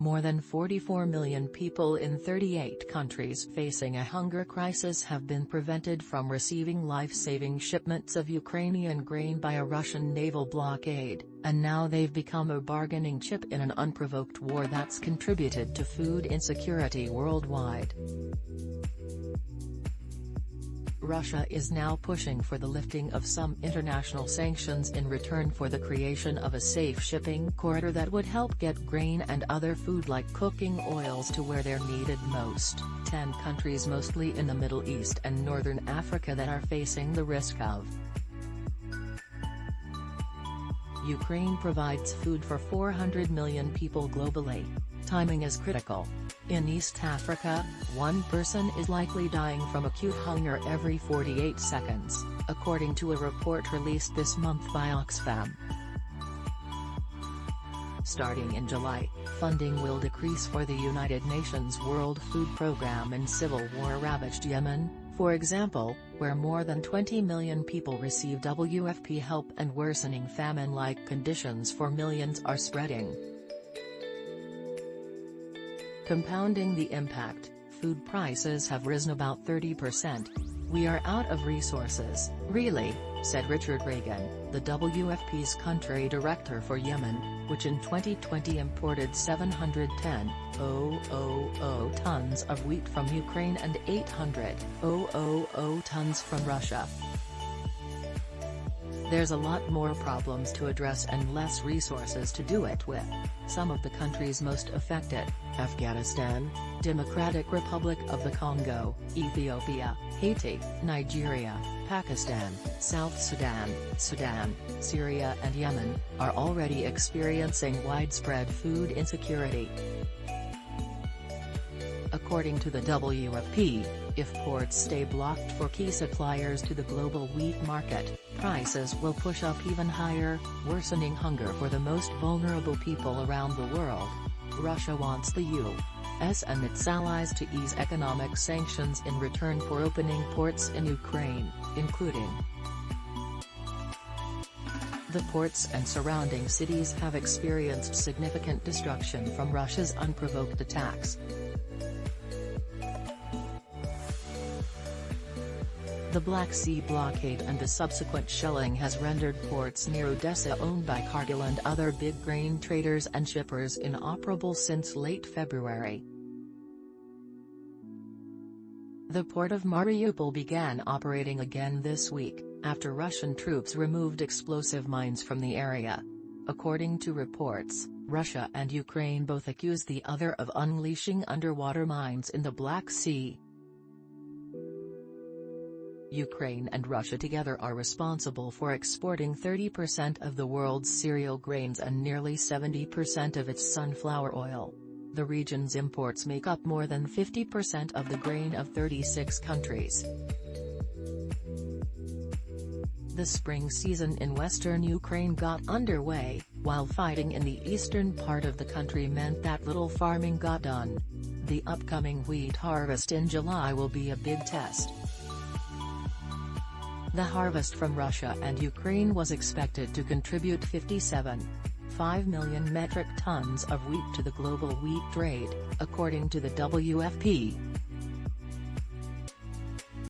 More than 44 million people in 38 countries facing a hunger crisis have been prevented from receiving life-saving shipments of Ukrainian grain by a Russian naval blockade, and now they've become a bargaining chip in an unprovoked war that's contributed to food insecurity worldwide. Russia is now pushing for the lifting of some international sanctions in return for the creation of a safe shipping corridor that would help get grain and other food like cooking oils to where they're needed most. 10 countries, mostly in the Middle East and Northern Africa, that are facing the risk of. Ukraine provides food for 400 million people globally. Timing is critical. In East Africa, one person is likely dying from acute hunger every 48 seconds, according to a report released this month by Oxfam. Starting in July, funding will decrease for the United Nations World Food Programme in civil-war-ravaged Yemen, for example, where more than 20 million people receive WFP help and worsening famine-like conditions for millions are spreading. Compounding the impact, food prices have risen about 30%. "We are out of resources, really," said Richard Ragan, the WFP's country director for Yemen, which in 2020 imported 710,000 tons of wheat from Ukraine and 800,000 tons from Russia. "There's a lot more problems to address and less resources to do it with." Some of the countries most affected: Afghanistan, Democratic Republic of the Congo, Ethiopia, Haiti, Nigeria, Pakistan, South Sudan, Syria and Yemen, are already experiencing widespread food insecurity. According to the WFP, if ports stay blocked for key suppliers to the global wheat market, prices will push up even higher, worsening hunger for the most vulnerable people around the world. Russia wants the U.S. and its allies to ease economic sanctions in return for opening ports in Ukraine, including. The ports and surrounding cities have experienced significant destruction from Russia's unprovoked attacks. The Black Sea blockade and the subsequent shelling has rendered ports near Odesa, owned by Cargill and other big grain traders and shippers, inoperable since late February. The port of Mariupol began operating again this week, after Russian troops removed explosive mines from the area. According to reports, Russia and Ukraine both accuse the other of unleashing underwater mines in the Black Sea. Ukraine and Russia together are responsible for exporting 30% of the world's cereal grains and nearly 70% of its sunflower oil. The region's imports make up more than 50% of the grain of 36 countries. The spring season in western Ukraine got underway, while fighting in the eastern part of the country meant that little farming got done. The upcoming wheat harvest in July will be a big test. The harvest from Russia and Ukraine was expected to contribute 57.5 million metric tons of wheat to the global wheat trade, according to the WFP.